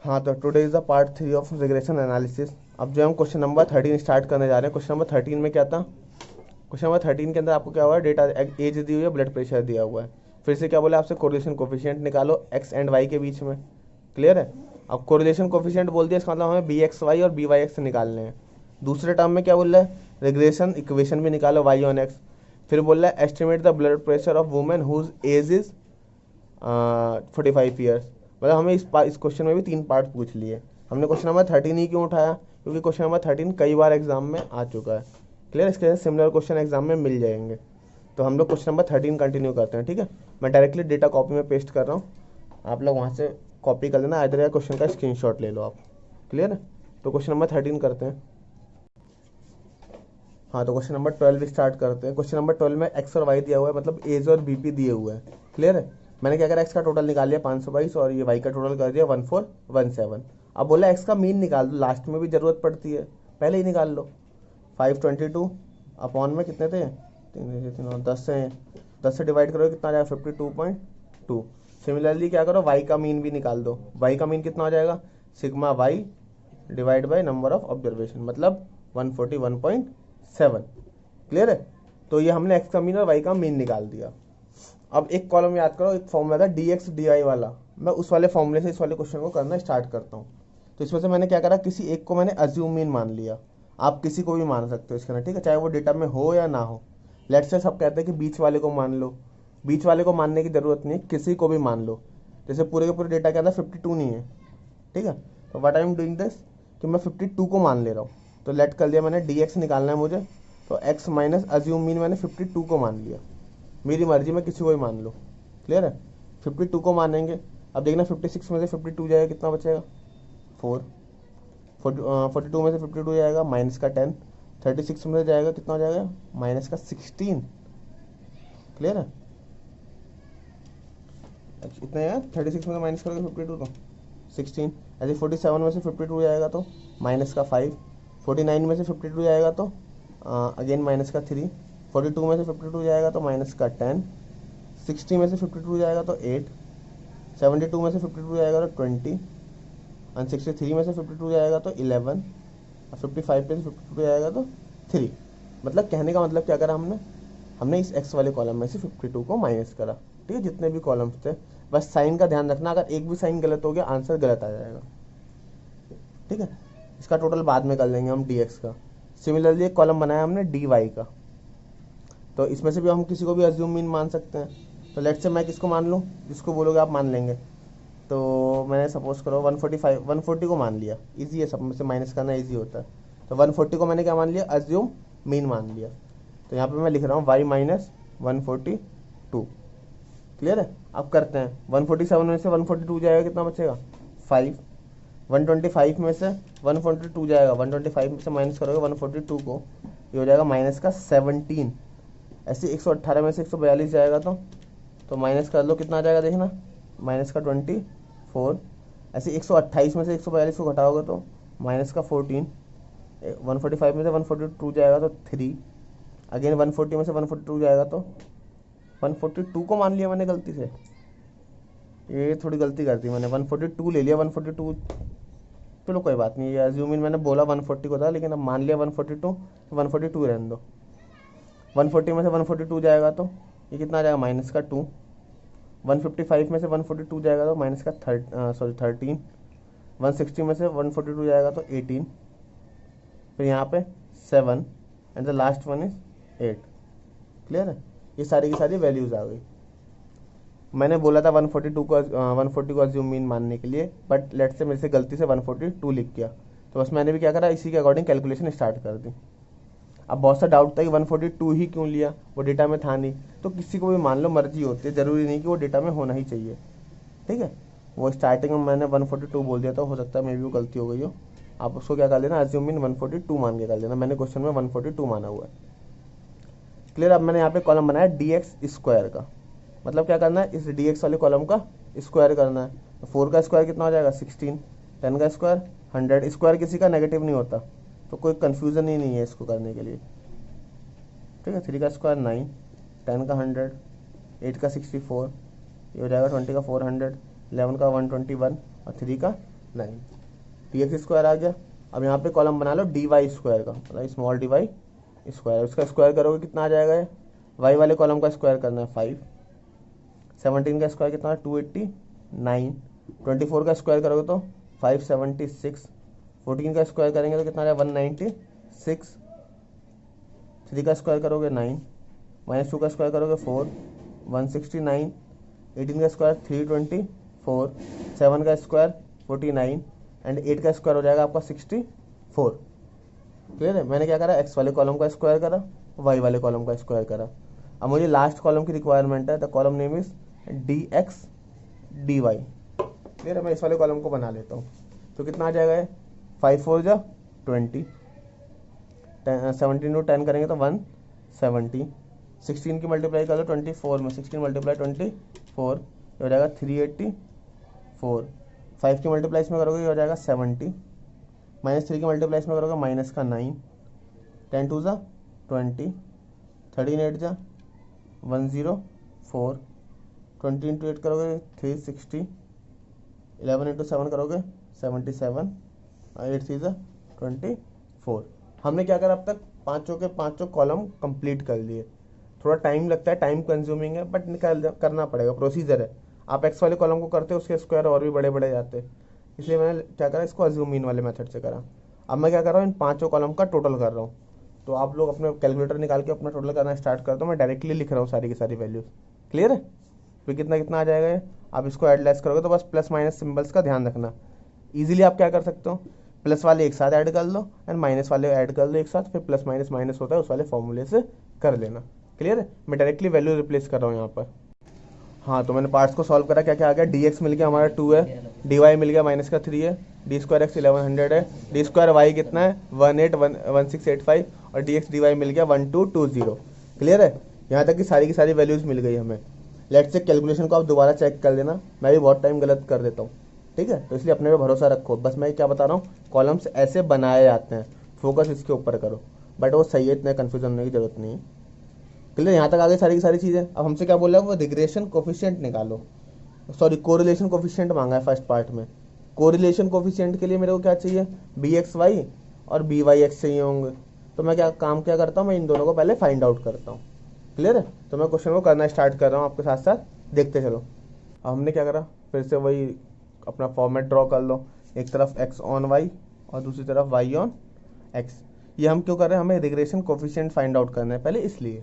हाँ, तो today is the part 3 of regression analysis. अब जो हम क्वेश्चन नंबर 13 स्टार्ट करने जा रहे हैं, क्वेश्चन नंबर 13 में क्या था? क्वेश्चन नंबर 13 के अंदर आपको क्या हुआ है, डेटा एज दी हुई है, ब्लड प्रेशर दिया हुआ है। फिर से क्या बोला आपसे, कोरिलेशन कोफिशिएंट निकालो एक्स एंड वाई के बीच में। क्लियर है? अब कोरिलेशन कोफिशिएंट बोल दिया, इसका मतलब हमें बी एक्स वाई और बी वाई एक्स निकालने हैं। दूसरे टर्म में क्या बोल रहा है, रिग्रेशन इक्वेशन भी निकालो वाई ऑन एक्स। फिर बोल रहा है estimate the blood pressure of women whose age is 45 years. मतलब हमें इस क्वेश्चन में भी 3 पार्ट पूछ लिए। हमने क्वेश्चन नंबर 13 ही क्यों उठाया, क्योंकि क्वेश्चन नंबर 13 कई बार एग्जाम में आ चुका है। क्लियर? इसके सिमिलर क्वेश्चन एग्जाम में मिल जाएंगे। तो हम लोग क्वेश्चन नंबर 13 कंटिन्यू करते हैं। ठीक है, मैं डायरेक्टली डेटा कॉपी में पेस्ट कर रहा हूँ, आप लोग वहाँ से कॉपी कर लेना, इधर या क्वेश्चन का स्क्रीनशॉट ले लो आप। क्लियर है? तो क्वेश्चन नंबर 13 करते हैं। हाँ, तो क्वेश्चन नंबर 12 स्टार्ट करते हैं। क्वेश्चन नंबर 12 में एक्स और वाई दिया हुआ है, मतलब एज और बीपी दिए हुए हैं। क्लियर है? मैंने क्या करा, एक्स का टोटल निकाल लिया 522 और ये वाई का टोटल कर दिया 1417। अब बोला एक्स का मीन निकाल दो, लास्ट में भी जरूरत पड़ती है, पहले ही निकाल लो। 522 अपॉन में कितने थे, 10 से डिवाइड करो, कितना आ जाएगा 52.2। सिमिलरली क्या करो, वाई का मीन भी निकाल दो। वाई का मीन कितना हो जाएगा, sigma Y divide by number of observation, मतलब 141.7। क्लियर है? तो ये हमने एक्स का मीन और वाई का मीन निकाल दिया। अब एक कॉलम याद करो, एक फॉर्मूला था डी एक्स डी आई वाला, मैं उस वाले फॉर्मूले से इस वाले क्वेश्चन को करना स्टार्ट करता हूँ। तो इसमें से मैंने क्या करा, किसी एक को मैंने अज्यूम मीन मान लिया। आप किसी को भी मान सकते हो इसके अंदर, ठीक है, चाहे वो डेटा में हो या ना हो। लेट्स से सब कहते हैं कि बीच वाले को मान लो। बीच वाले को मानने की जरूरत नहीं, किसी को भी मान लो। जैसे पूरे के पूरे डेटा के अंदर 52 नहीं है, ठीक है, तो what I am doing this कि मैं 52 को मान ले रहा हूँ। तो लेट कर लिया मैंने, डी एक्स निकालना है मुझे, तो एक्स माइनस अज्यूम मीन मैंने 52 को मान लिया। मेरी मर्जी में किसी को भी मान लो। क्लियर है? 52 को मानेंगे। अब देखना 56 में से 52 जाएगा, कितना बचेगा 4। 42 में से 52 जाएगा माइनस का 10। 36 में से जाएगा, कितना हो जाएगा माइनस का 16। क्लियर है? इतना है, 36 में से माइनस करोगे 52 तो 16। ऐसे 47 में से 52 जाएगा तो माइनस का 5। 49 में से 52 जाएगा तो अगेन माइनस का 3। 42 में से 52 जाएगा तो माइनस का 10। 60 में से 52 जाएगा तो 8। 72 में से 52 जाएगा तो 20। और 63 में से 52 जाएगा तो 11। और 55 में से 52 जाएगा तो 3। मतलब कहने का मतलब क्या करा हमने, हमने इस एक्स वाले कॉलम में से 52 को माइनस करा। ठीक है, जितने भी कॉलम्स थे, बस साइन का ध्यान रखना, अगर एक भी साइन गलत हो गया आंसर गलत आ जाएगा। ठीक है, इसका टोटल बाद में कर लेंगे हम डी एक्स का। सिमिलरली एक कॉलम बनाया हमने डी वाई का, तो इसमें से भी हम किसी को भी अज्यूम मीन मान सकते हैं। तो लेट्स से मैं किसको मान लूँ, जिसको बोलोगे आप मान लेंगे। तो मैंने सपोज करो 140 को मान लिया, इजी है, सब में से माइनस करना इजी होता है। तो 140 को मैंने क्या मान लिया, अज्यूम मीन मान लिया। तो यहाँ पे मैं लिख रहा हूँ वाई माइनस 142। क्लियर है? अब करते हैं, 147 में से 142 जाएगा, कितना बचेगा 5। 125 में से 142 जाएगा, 125 में से माइनस करोगे 142 को, ये हो जाएगा माइनस का 17। ऐसे 118 में से 142 जाएगा तो माइनस कर लो, कितना आ जाएगा देखना, माइनस का 24। ऐसे 128 में से 142 को घटाओगे तो माइनस का 14। 145 में से 142 जाएगा तो 3। अगेन 140 में से 142 जाएगा तो 142 को मान लिया मैंने गलती से, ये थोड़ी गलती कर दी मैंने, 142 ले लिया। 142, चलो कोई बात नहीं, ये अज्यूमिंग मैंने बोला 140 को था, लेकिन अब मान लिया 142, तो 142 रहने दो। 140 में से 142 जाएगा तो ये कितना आ जाएगा माइनस का 2। 155 में से 142 जाएगा तो माइनस का 13। 160 में से 142 जाएगा तो 18। फिर यहाँ पे 7 and the last one is 8। Clear है? ये सारी की सारी वैल्यूज आ गई। मैंने बोला था 140 को अज्यूम मीन मानने के लिए, बट लेट से मेरे से गलती से 142 लिख गया, तो बस मैंने भी क्या करा, इसी के अकॉर्डिंग कैलकुलेशन स्टार्ट कर दी। अब बहुत सा डाउट था कि 142 ही क्यों लिया, वो डेटा में था नहीं। तो किसी को भी मान लो, मर्जी होती है, जरूरी नहीं कि वो डेटा में होना ही चाहिए। ठीक है, वो स्टार्टिंग में मैंने 142 बोल दिया था, हो सकता है मे भी वो गलती हो गई हो। आप उसको क्या कर लेना, अज्यूम मीन 142 मान के कर लेना। मैंने क्वेश्चन में 142 माना हुआ है। क्लियर? अब मैंने यहाँ पे कॉलम बनाया डी एक्स स्क्वायर का, मतलब क्या करना है, इस डी एक्स वाले कॉलम का स्क्वायर करना है। तो 4 का स्क्वायर कितना हो जाएगा 16। 10 का स्क्वायर 100। स्क्वायर किसी का नेगेटिव नहीं होता, तो कोई कन्फ्यूज़न ही नहीं है इसको करने के लिए। ठीक है, 3 का स्क्वायर 9, 10 का 100, 8 का 64, ये हो जाएगा 20 का 400, 11 का 121 और 3 का 9, डी एक्स स्क्वायर आ गया। अब यहाँ पे कॉलम बना लो डी वाई स्क्वायर का, मतलब स्मॉल डी वाई स्क्वायर, उसका स्क्वायर करोगे कितना आ जाएगा ये, वाई वाले कॉलम का स्क्वायर करना है 5, 17 का स्क्वायर कितना है 289, 24 का स्क्वायर करोगे तो 576, 14 का स्क्वायर करेंगे तो कितना आ जाएगा 196, 3 का स्क्वायर करोगे 9, -2 का स्क्वायर करोगे 4, 169, 18 का स्क्वायर 324, 7 का स्क्वायर 49 एंड 8 का स्क्वायर हो जाएगा आपका 64। क्लियर है। मैंने क्या करा, एक्स वाले कॉलम का स्क्वायर करा, वाई वाले कॉलम का स्क्वायर करा। अब मुझे लास्ट कॉलम की रिक्वायरमेंट है, the column name is D X D Y. Clear है। मैं इस वाले कॉलम को बना लेता हूँ, तो कितना आ जाएगा ये 5 4 जा 20, 17 10 करेंगे तो 170, 16 की मल्टीप्लाई कर लो 24 में, 16 मल्टीप्लाई 24 हो जाएगा 384, 5 की मल्टीप्लाई इसमें करोगे ये हो जाएगा 70, -3 की मल्टीप्लाई इसमें करोगे माइनस का 9, 10 2 जा 20, 13 8 जा 104, 20 इंटू 8 करोगे 360, 11 इंटू 7 करोगे 77, 8 3 जा 24। हमने क्या करा अब तक, पाँचों के पाँचों कॉलम कंप्लीट कर लिए। थोड़ा टाइम लगता है, टाइम कंज्यूमिंग है, बट निकाल करना पड़ेगा, प्रोसीजर है। आप एक्स वाले कॉलम को करते हो उसके स्क्वायर और भी बड़े बड़े जाते हैं, इसलिए मैंने क्या करा, इसको अज्यूम मीन वाले मेथड से करा। अब मैं क्या कर रहा हूँ, इन पाँचों कॉलम का टोटल कर रहा हूँ। तो आप लोग अपने कैलकुलेटर निकाल के अपना टोटल करना स्टार्ट कर दो, मैं डायरेक्टली लिख रहा हूँ सारी की सारी वैल्यूज। क्लियर है। तो कितना कितना आ जाएगा ये, आप इसको ऐड लेस करोगे तो बस प्लस माइनस सिंबल्स का ध्यान रखना। ईजिली आप क्या कर सकते हो, प्लस वाले एक साथ ऐड कर लो एंड माइनस वाले ऐड कर लो एक साथ, फिर प्लस माइनस माइनस होता है उस वाले फॉर्मूले से कर लेना। क्लियर है। मैं डायरेक्टली वैल्यू रिप्लेस कर रहा हूँ यहाँ पर। हाँ, तो मैंने पार्ट्स को सॉल्व करा, क्या क्या आ गया, डी एक्स मिल गया हमारा 2 है, डी वाई मिल गया -3 है, डी स्क्वायर एक्स 1100 है, डी स्क्वायर वाई कितना है 181685 और डी एक्स डी वाई मिल गया 1220। क्लियर है। यहाँ तक की सारी वैल्यूज़ मिल गई हमें। लेट्स से कैलकुलेशन को आप दोबारा चेक कर लेना, मैं भी बहुत टाइम गलत कर देता हूँ। ठीक है, तो इसलिए अपने पे भरोसा रखो। बस मैं क्या बता रहा हूँ, कॉलम्स ऐसे बनाए जाते हैं, फोकस इसके ऊपर करो, बट वो सही है, इतने कन्फ्यूजन होने की जरूरत नहीं है। क्लियर। यहाँ तक आगे सारी की सारी चीज़ें। अब हमसे क्या बोल रहा है, वो रिग्रेशन कोफिशिएंट निकालो, सॉरी कोरिलेशन कोफिशिएंट मांगा है फर्स्ट पार्ट में। कोरिलेशन कोफिशिएंट के लिए मेरे को क्या चाहिए, बी एक्स वाई और बी वाई एक्स चाहिए होंगे। तो मैं क्या करता हूँ, मैं इन दोनों को पहले फाइंड आउट करता हूँ। क्लियर है। तो मैं क्वेश्चन को करना स्टार्ट कर रहा हूँ आपके साथ साथ, देखते चलो। अब हमने क्या करा, फिर से वही अपना फॉर्मेट ड्रॉ कर लो, एक तरफ एक्स ऑन वाई और दूसरी तरफ वाई ऑन एक्स। ये हम क्यों कर रहे हैं, हमें रिग्रेशन कोफिशिएंट फाइंड आउट करना है पहले, इसलिए।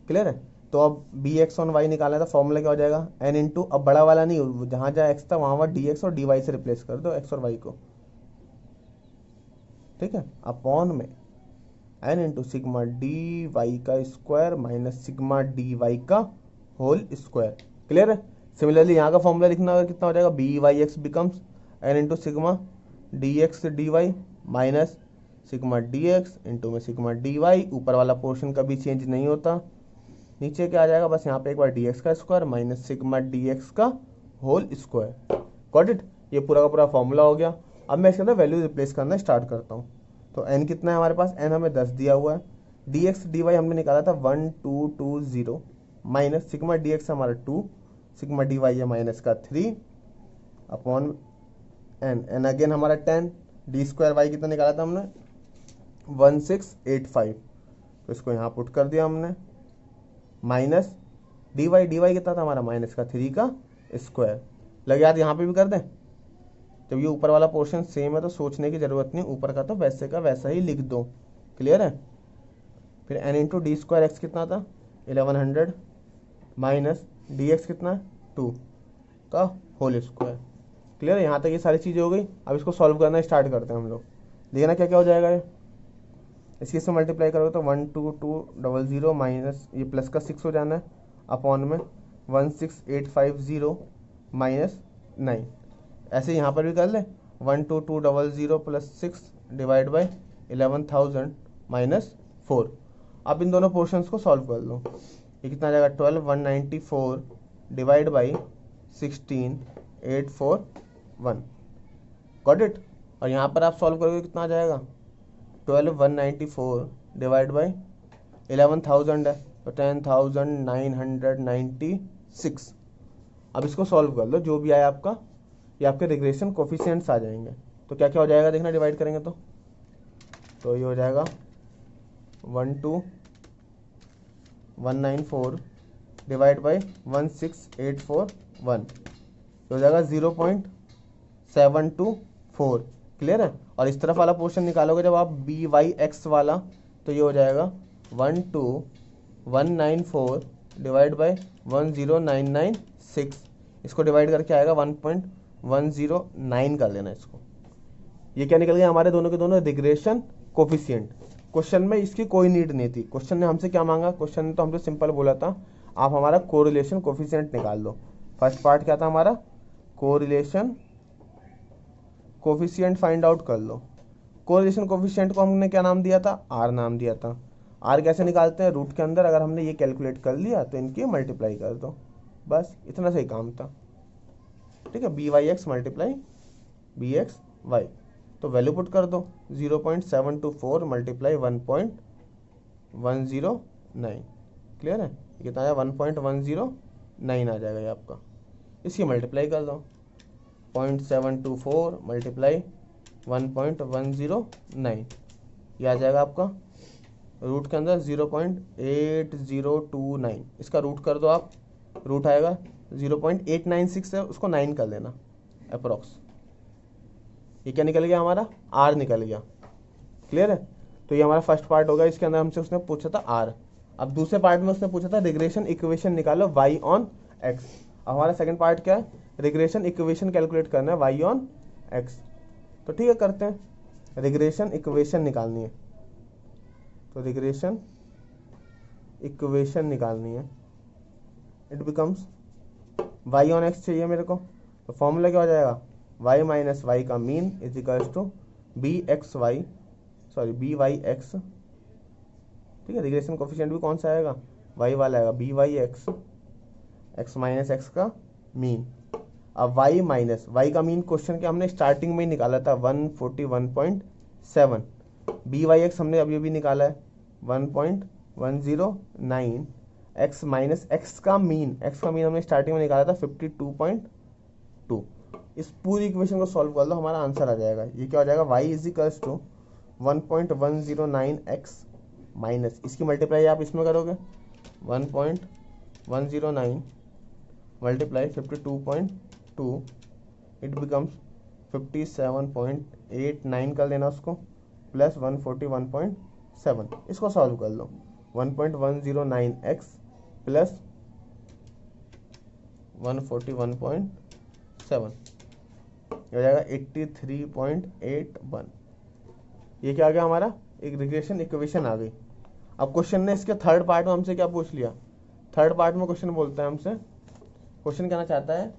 क्लियर है। तो अब बी एक्स ऑन वाई निकालना है तो फॉर्मूला क्या हो जाएगा, एन इंटू, अब बड़ा वाला नहीं, जहाँ जहाँ एक्स था वहाँ डी एक्स और डी वाई से रिप्लेस कर दो एक्स और वाई को। ठीक है। अपॉन में N into sigma D Y का square minus sigma D Y का होल स्क्वायर। क्लियर है। सिमिलरली यहाँ का फॉर्मूला लिखना होगा, कितना हो जाएगा, B Y X becomes N into sigma D X D Y minus sigma D X into में सिग्मा डी वाई। ऊपर वाला पोर्शन कभी चेंज नहीं होता, नीचे क्या आ जाएगा, बस यहाँ पे एक बार डी एक्स का square minus sigma D x का होल स्क्वायर। Got it. ये पूरा का पूरा फॉर्मूला हो गया। अब मैं इसके अंदर वैल्यू रिप्लेस करना स्टार्ट करता हूँ। तो n कितना है हमारे पास, n हमें 10 दिया हुआ है, डी एक्स डी वाई हमने निकाला था 1220 माइनस सिग्मा डी एक्स हमारा 2, सिग्मा डी वाई है माइनस का 3 अपॉन n अगेन हमारा 10, डी स्क्वायर वाई कितना निकाला था हमने 1685, तो इसको यहाँ पुट कर दिया हमने, माइनस डी वाई कितना था हमारा माइनस का 3 का स्क्वायर। लगे यार यहाँ पे भी कर दें, जब ये ऊपर वाला पोर्शन सेम है तो सोचने की जरूरत नहीं, ऊपर का तो वैसे का वैसा ही लिख दो। क्लियर है। फिर N into D square X कितना था 1100 माइनस डी एक्स कितना 2 का होल स्क्वायर। क्लियर है। यहाँ तक ये सारी चीज़ें हो गई। अब इसको सॉल्व करना स्टार्ट करते हैं हम लोग। देखना क्या क्या हो जाएगा ये, इसकी से मल्टीप्लाई करोगे तो 12200 माइनस ये प्लस का 6 हो जाना है अपॉन में 16850 माइनस 9। ऐसे यहाँ पर भी कर ले 12200 प्लस 6 डिवाइड बाई 11,000 माइनस 4। अब इन दोनों पोर्शंस को सॉल्व कर लो। ये कितना आ जाएगा 12194 डिवाइड बाई 16841। Got it. और यहाँ पर आप सॉल्व करोगे कितना आ जाएगा 12194 डिवाइड बाई 11,000 है तो 10,996। अब इसको सॉल्व कर लो, जो भी आया आपका ये आपके रिग्रेशन कोफिशिएंट्स आ जाएंगे। तो क्या क्या हो जाएगा देखना, डिवाइड करेंगे तो ये हो जाएगा 12194 डिवाइड बाई 16841, हो जाएगा 0.724। क्लियर है। और इस तरफ वाला पोर्शन निकालोगे जब आप बी वाई एक्स वाला, तो ये हो जाएगा 12194 डिवाइड बाई 10996, इसको डिवाइड करके आएगा 1.109 कर लेना इसको। ये क्या निकल गया हमारे दोनों के दोनों रिग्रेशन कोफिशिएंट। क्वेश्चन में इसकी कोई नीड नहीं थी। क्वेश्चन ने हमसे क्या मांगा, क्वेश्चन ने तो हमसे सिंपल बोला था आप हमारा कोरिलेशन कोफिशिएंट निकाल दो। फर्स्ट पार्ट क्या था हमारा, कोरिलेशन कोफिशिएंट फाइंड आउट कर लो। कोरिलेशन कोफिशिएंट को हमने क्या नाम दिया था, आर नाम दिया था। आर कैसे निकालते हैं, रूट के अंदर अगर हमने ये कैलकुलेट कर लिया तो इनकी मल्टीप्लाई कर दो, बस इतना सही काम था। ठीक है, B Y X multiply B X Y, तो वैल्यू पुट कर दो 0.724 मल्टीप्लाई 1.109। क्लियर है, कितना आया 1.109 आ जाएगा ये आपका। इसकी मल्टीप्लाई कर दो 0.724 मल्टीप्लाई 1.109, ये आ जाएगा आपका रूट के अंदर 0.8029। इसका रूट कर दो आप, रूट आएगा 0.896 है, उसको 9 कर लेना अप्रोक्स। ये क्या निकल गया हमारा, आर निकल गया। क्लियर है, तो ये हमारा फर्स्ट पार्ट होगा। इसके अंदर हमसे उसने पूछा था आर। अब दूसरे पार्ट में उसने पूछा था रिग्रेशन इक्वेशन निकालो वाई ऑन एक्स। अब हमारा सेकंड पार्ट क्या है, रिग्रेशन इक्वेशन कैलकुलेट करना है वाई ऑन एक्स। तो ठीक है, करते हैं। रिग्रेशन इक्वेशन निकालनी है, तो रिग्रेशन इक्वेशन निकालनी है। It becomes Y on X चाहिए मेरे को, तो फॉर्मूला क्या हो जाएगा, y माइनस वाई का mean is equals to B Y X. ठीक है, रिग्रेशन कोफिशिएंट भी कौन सा आएगा, y वाला आएगा, B Y X, X minus X का मीन। अब y माइनस वाई का मीन क्वेश्चन के हमने स्टार्टिंग में ही निकाला था 141.7, बी वाई एक्स हमने अभी अभी निकाला है 1.109, एक्स माइनस एक्स का मीन हमने स्टार्टिंग में निकाला था 52.2। इस पूरी इक्वेशन को सॉल्व कर लो, हमारा आंसर आ जाएगा। ये क्या हो जाएगा, y is equals to 1.109x minus, इसकी मल्टीप्लाई आप इसमें करोगे 1.109 मल्टीप्लाई 52.2, इट बिकम्स 57.89 कर लेना उसको, प्लस 141.7। इसको सॉल्व कर लो, 1.109x प्लस 141.7 हो जाएगा 83.81। ये क्या आ गया हमारा, एक रिग्रेशन इक्वेशन आ गई। अब क्वेश्चन ने इसके थर्ड पार्ट में हमसे क्या पूछ लिया, थर्ड पार्ट में क्वेश्चन बोलता है हमसे, क्वेश्चन कहना चाहता है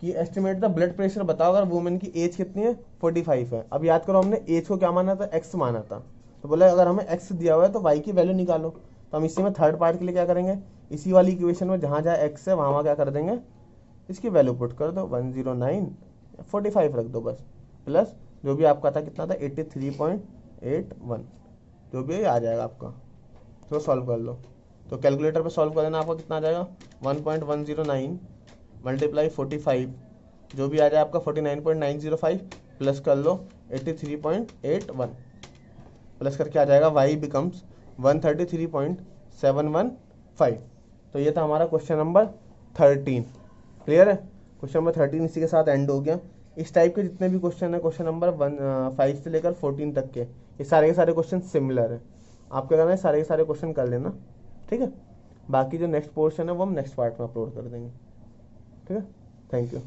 कि एस्टिमेट द ब्लड प्रेशर बताओ अगर वुमेन की एज कितनी है, 45 है। अब याद करो हमने एज को क्या माना था, एक्स माना था, तो बोला अगर हमें एक्स दिया हुआ है तो वाई की वैल्यू निकालो। तो हम इसी में थर्ड पार्ट के लिए क्या करेंगे, इसी वाली इक्वेशन में जहाँ जहाँ एक्स है वहाँ क्या कर देंगे, इसकी वैल्यू पुट कर दो 109, 45 रख दो बस, प्लस जो भी आपका था कितना था 83.81, जो भी आ जाएगा आपका। तो सॉल्व कर लो, तो कैलकुलेटर पे सॉल्व कर देना, आपको कितना आ जाएगा 1.109 मल्टीप्लाई 45, जो भी आ जाए आपका 49.905, प्लस कर लो 83.81, प्लस करके आ जाएगा y बिकम्स 133.715। तो ये था हमारा क्वेश्चन नंबर 13। क्लियर है, क्वेश्चन नंबर 13 इसी के साथ एंड हो गया। इस टाइप के जितने भी क्वेश्चन है क्वेश्चन नंबर 5 से लेकर 14 तक के, ये सारे के सारे क्वेश्चन सिमिलर है। आप क्या करना है, सारे के सारे क्वेश्चन कर लेना, ठीक है। बाकी जो नेक्स्ट पोर्शन है वो हम नेक्स्ट पार्ट में अपलोड कर देंगे, ठीक है। Thank you.